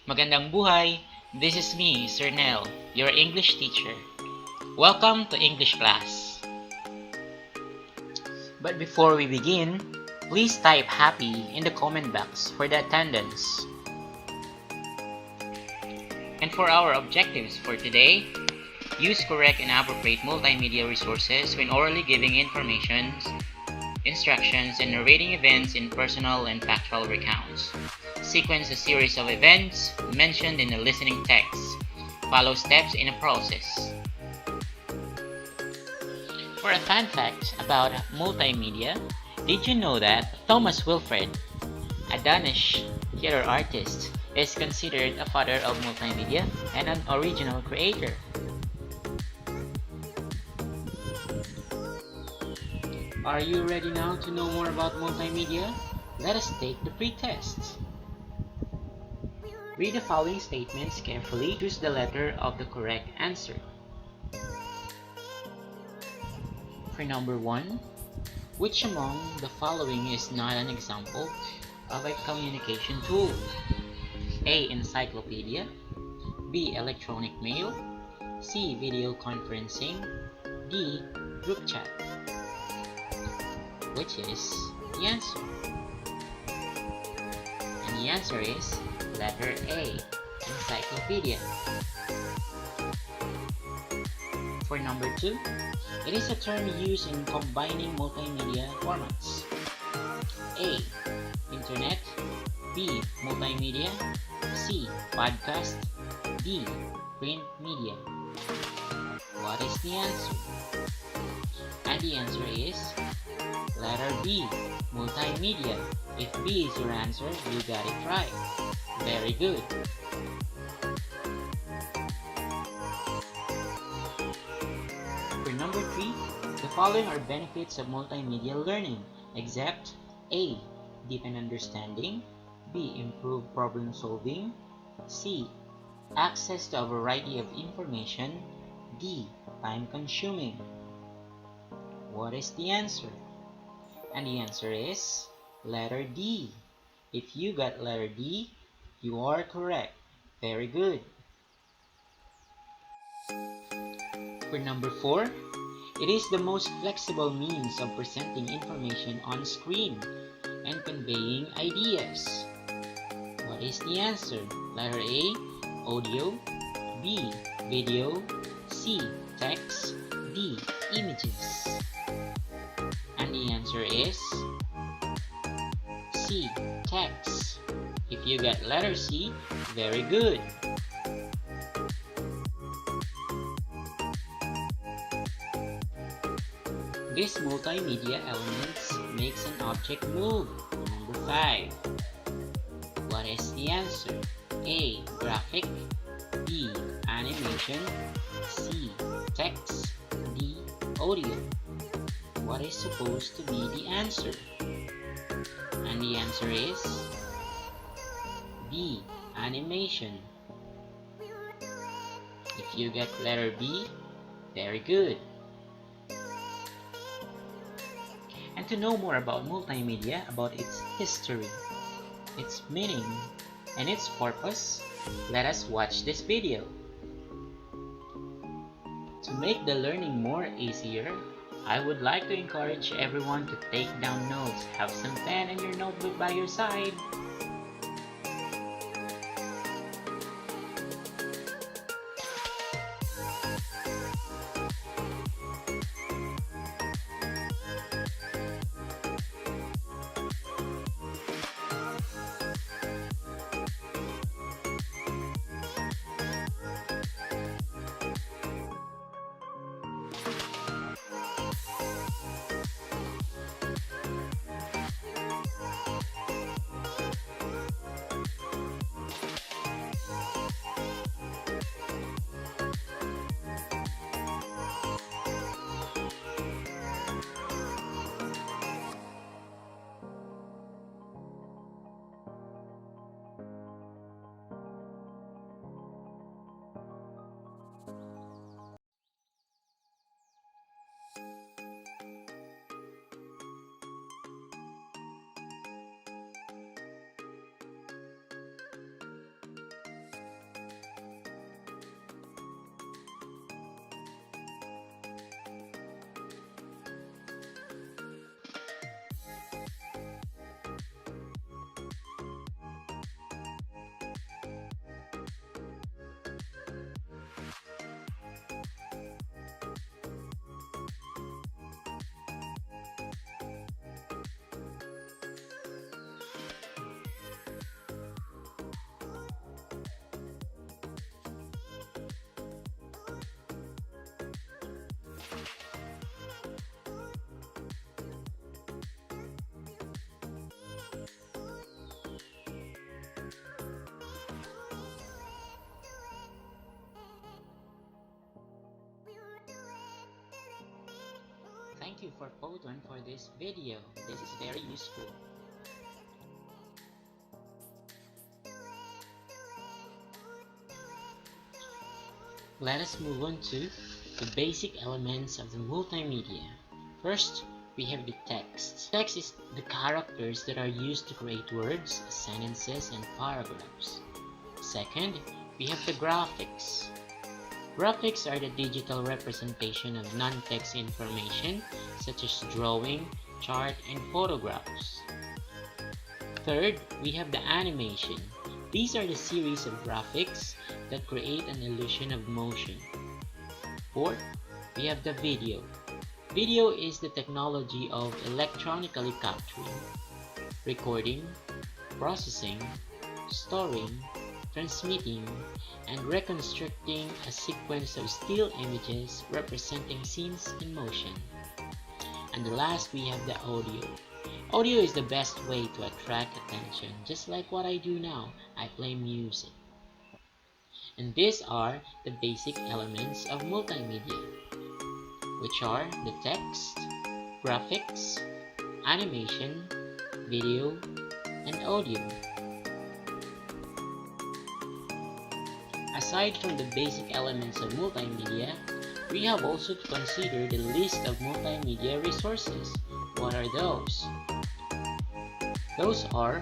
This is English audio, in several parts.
Magandang buhay! This is me, Sir Nell, your English teacher. Welcome to English class. But before we begin, please type happy in the comment box for the attendance. And for our objectives for today, use correct and appropriate multimedia resources when orally giving information, instructions, and narrating events in personal and factual recounts. Sequence a series of events mentioned in the listening text. Follow steps in a process. For a fun fact about multimedia, did you know that Thomas Wilfred, a Danish theater artist, is considered a father of multimedia and an original creator? Are you ready now to know more about multimedia? Let us take the pretest. Read the following statements carefully. Choose the letter of the correct answer. For number 1, which among the following is not an example of a communication tool? A. Encyclopedia. B. Electronic mail. C. Video conferencing. D. Group chat. Which is the answer? And the answer is letter A, encyclopedia. For number 2, it is a term used in combining multimedia formats. A. Internet. B. Multimedia. C. Podcast. D. Print media. What is the answer? And the answer is letter B, multimedia. If B is your answer, you got it right. Very good. For number 3, the following are benefits of multimedia learning, except A. Deepen understanding. B. Improve problem solving. C. Access to a variety of information. D. Time consuming. What is the answer? And the answer is letter D. If you got letter D, you are correct. Very good. For number 4, it is the most flexible means of presenting information on screen and conveying ideas. What is the answer? Letter A, audio. B, video. C, text. D, images. And the answer is C, text. If you got letter C, very good. This multimedia elements makes an object move. Number 5. What is the answer? A, graphic. B, animation. C, text. D, audio. What is supposed to be the answer? And the answer is B, animation. If you get letter B, very good. And to know more about multimedia, about its history, its meaning, and its purpose, let us watch this video. To make the learning more easier, I would like to encourage everyone to take down notes. Have some pen and your notebook by your side. Thank you for Photon for this video. This is very useful. Let us move on to the basic elements of the multimedia. First, we have the text. Text is the characters that are used to create words, sentences, and paragraphs. Second, we have the graphics. Graphics are the digital representation of non-text information such as drawing, chart, and photographs. Third, we have the animation. These are the series of graphics that create an illusion of motion. Fourth, we have the video. Video is the technology of electronically capturing, recording, processing, storing, transmitting, and reconstructing a sequence of still images representing scenes in motion. And the last, we have the audio. Audio is the best way to attract attention, just like what I do now. I play music. And these are the basic elements of multimedia, which are the text, graphics, animation, video, and audio. Aside from the basic elements of multimedia, we have also to consider the list of multimedia resources. What are those? Those are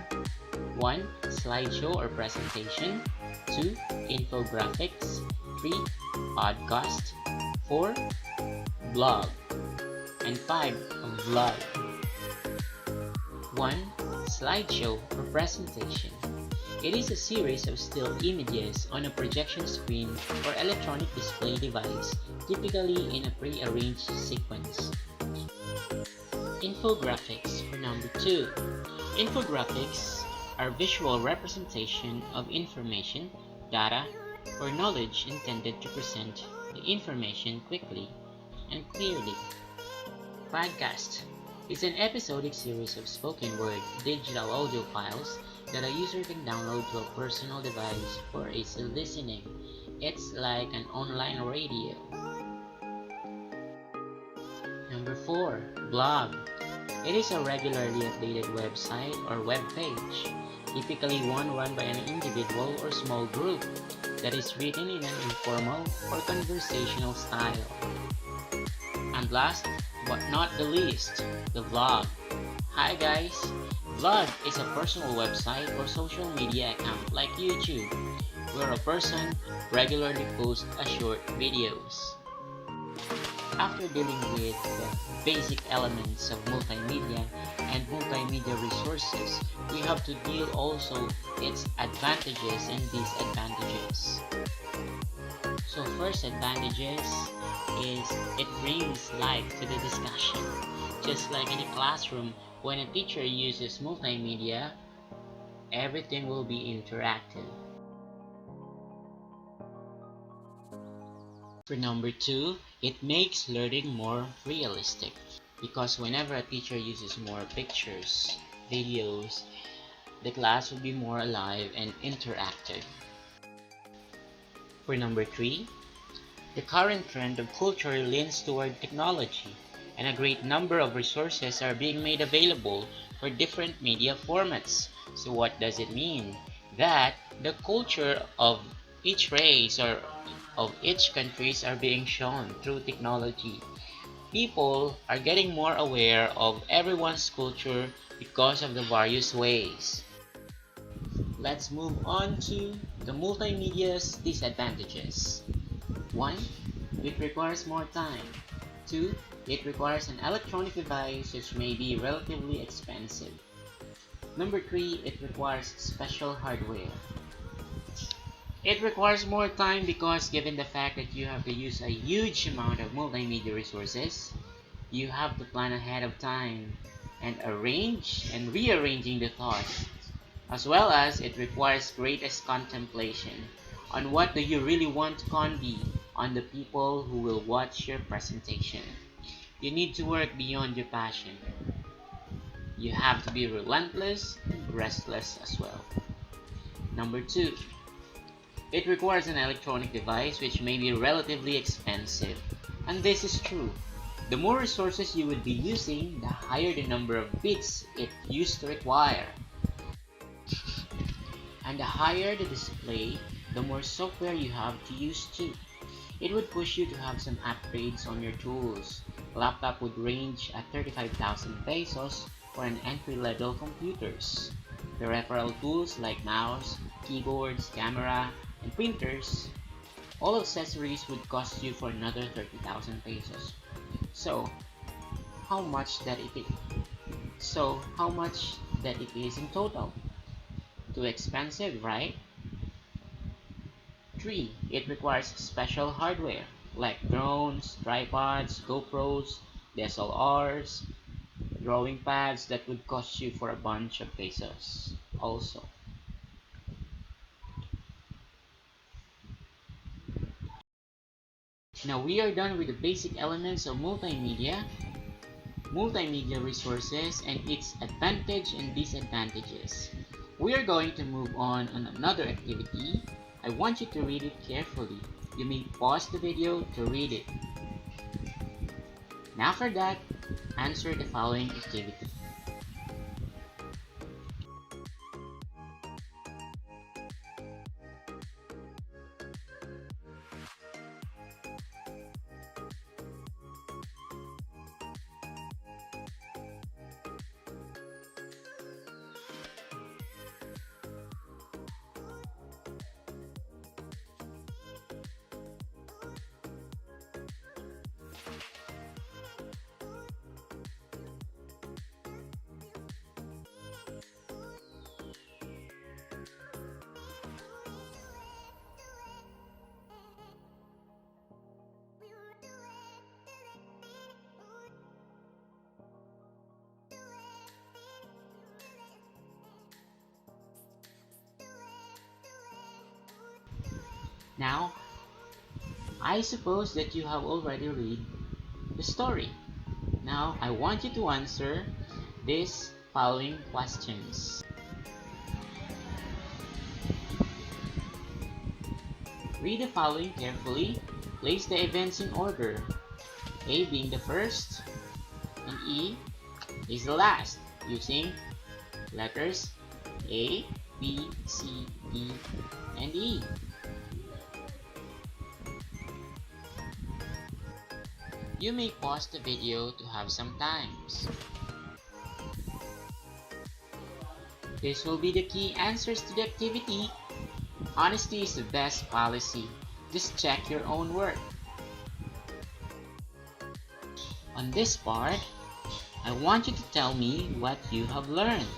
1. Slideshow or presentation, 2. Infographics, 3. Podcast, 4. Blog, and 5. Vlog. 1. Slideshow or presentation. It is a series of still images on a projection screen or electronic display device, typically in a pre-arranged sequence. Infographics for number 2. Infographics are visual representation of information, data, or knowledge intended to present the information quickly and clearly. Podcast is an episodic series of spoken word digital audio files that a user can download to a personal device for easy listening. It's like an online radio. Number 4. Blog. It is a regularly updated website or web page, typically one run by an individual or small group that is written in an informal or conversational style. And last but not the least, the vlog. Hi guys! Vlog is a personal website or social media account like YouTube, where a person regularly posts a short videos. After dealing with the basic elements of multimedia and multimedia resources, we have to deal also its advantages and disadvantages. So first advantages is it brings life to the discussion. Just like in a classroom, when a teacher uses multimedia, everything will be interactive. For number 2, it makes learning more realistic, because whenever a teacher uses more pictures, videos, the class will be more alive and interactive. For number 3, the current trend of culture leans toward technology, and a great number of resources are being made available for different media formats. So what does it mean? That the culture of each race or of each countries are being shown through technology. People are getting more aware of everyone's culture because of the various ways. Let's move on to the multimedia's disadvantages. 1. It requires more time. 2. It requires an electronic device which may be relatively expensive. Number 3. It requires special hardware. It requires more time because given the fact that you have to use a huge amount of multimedia resources, you have to plan ahead of time and arrange and rearranging the thoughts, as well as it requires greatest contemplation on what do you really want to convey on the people who will watch your presentation. You need to work beyond your passion. You have to be relentless and restless as well. Number 2. It requires an electronic device which may be relatively expensive. And this is true. The more resources you would be using, the higher the number of bits it used to require. And the higher the display, the more software you have to use too. It would push you to have some upgrades on your tools. A laptop would range at 35,000 pesos for an entry-level computers. Peripheral tools like mouse, keyboards, camera, and printers, all accessories would cost you for another 30,000 pesos. So, how much that it is? How much that it is in total? Too expensive, right? 3. It requires special hardware like drones, tripods, GoPros, DSLRs, drawing pads that would cost you for a bunch of pesos also. Now we are done with the basic elements of multimedia resources and its advantage and disadvantages. We are going to move on another activity. I want you to read it carefully. You may pause the video to read it. And after that, answer the following activity. Now, I suppose that you have already read the story. Now, I want you to answer these following questions. Read the following carefully. Place the events in order. A being the first, and E is the last, using letters A, B, C, D, and E. You may pause the video to have some times. This will be the key answers to the activity. Honesty is the best policy. Just check your own work. On this part, I want you to tell me what you have learned.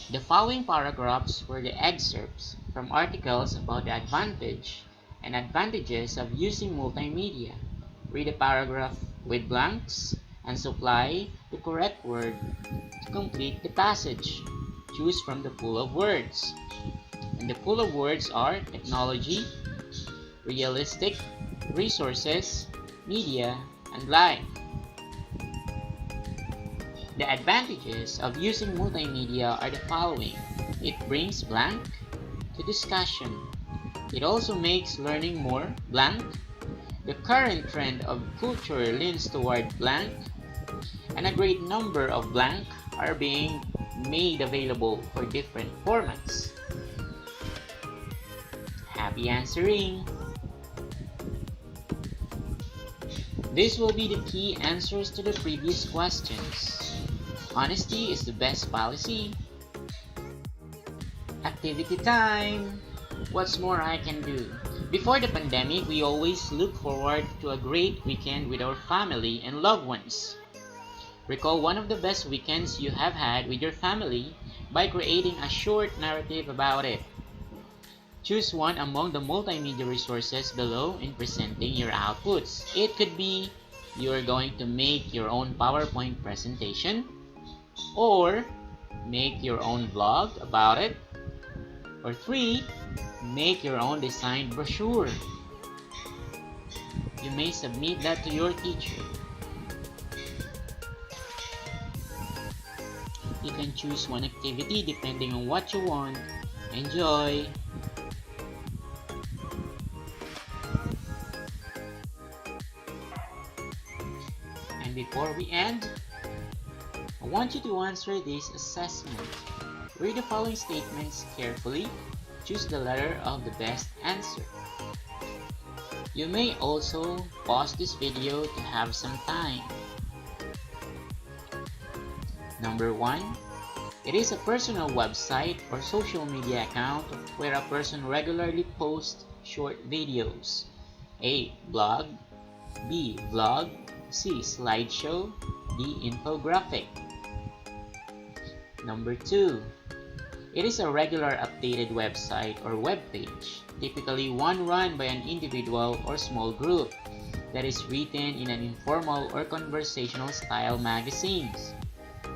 The following paragraphs were the excerpts from articles about the advantage and advantages of using multimedia. Read the paragraph with blanks and supply the correct word to complete the passage. Choose from the pool of words. And the pool of words are technology, realistic, resources, media, and life. The advantages of using multimedia are the following. It brings blank to discussion. It also makes learning more blank. The current trend of culture leans toward blank, and a great number of blank are being made available for different formats. Happy answering! This will be the key answers to the previous questions. Honesty is the best policy. Activity time! What's more I can do? Before the pandemic, we always look forward to a great weekend with our family and loved ones. Recall one of the best weekends you have had with your family by creating a short narrative about it. Choose one among the multimedia resources below in presenting your outputs. It could be you're going to make your own PowerPoint presentation, or make your own blog about it, or 3, make your own designed brochure. You may submit that to your teacher. You can choose one activity depending on what you want. Enjoy! before we end, I want you to answer this assessment. Read the following statements carefully. Choose the letter of the best answer. You may also pause this video to have some time. Number 1. It is a personal website or social media account where a person regularly posts short videos. A. Blog. B. Vlog. C. Slideshow. D. Infographic. Number 2. It is a regular updated website or web page, typically one run by an individual or small group, that is written in an informal or conversational style magazines.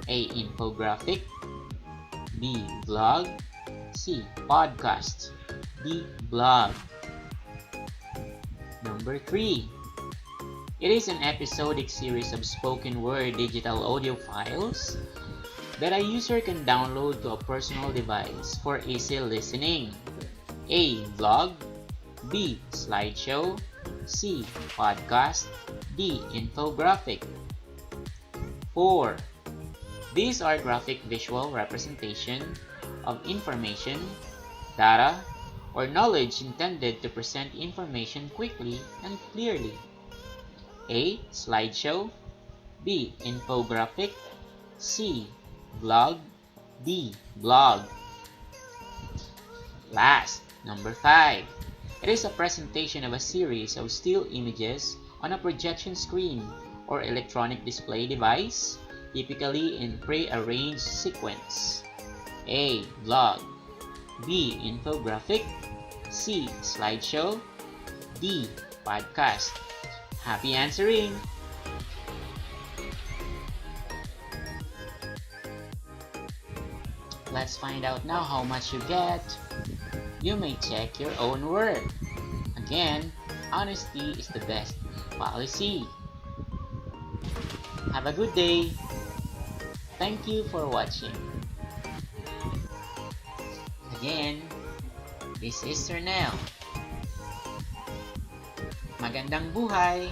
A. Infographic. B. Vlog. C. Podcast. D. Blog. Number 3. It is an episodic series of spoken word digital audio files that a user can download to a personal device for easy listening. A. Vlog. B. Slideshow. C. Podcast. D. Infographic. 4. These are graphic visual representation of information, data, or knowledge intended to present information quickly and clearly. A. Slideshow. B. Infographic. C. Vlog. D. Blog. Last, number 5. It is a presentation of a series of still images on a projection screen or electronic display device, typically in pre-arranged sequence. A. Vlog. B. Infographic. C. Slideshow. D. Podcast. Happy answering! Let's find out now how much you get. You may check your own work. Again, honesty is the best policy. Have a good day. Thank you for watching. Again, this is Sir Nel. Magandang buhay!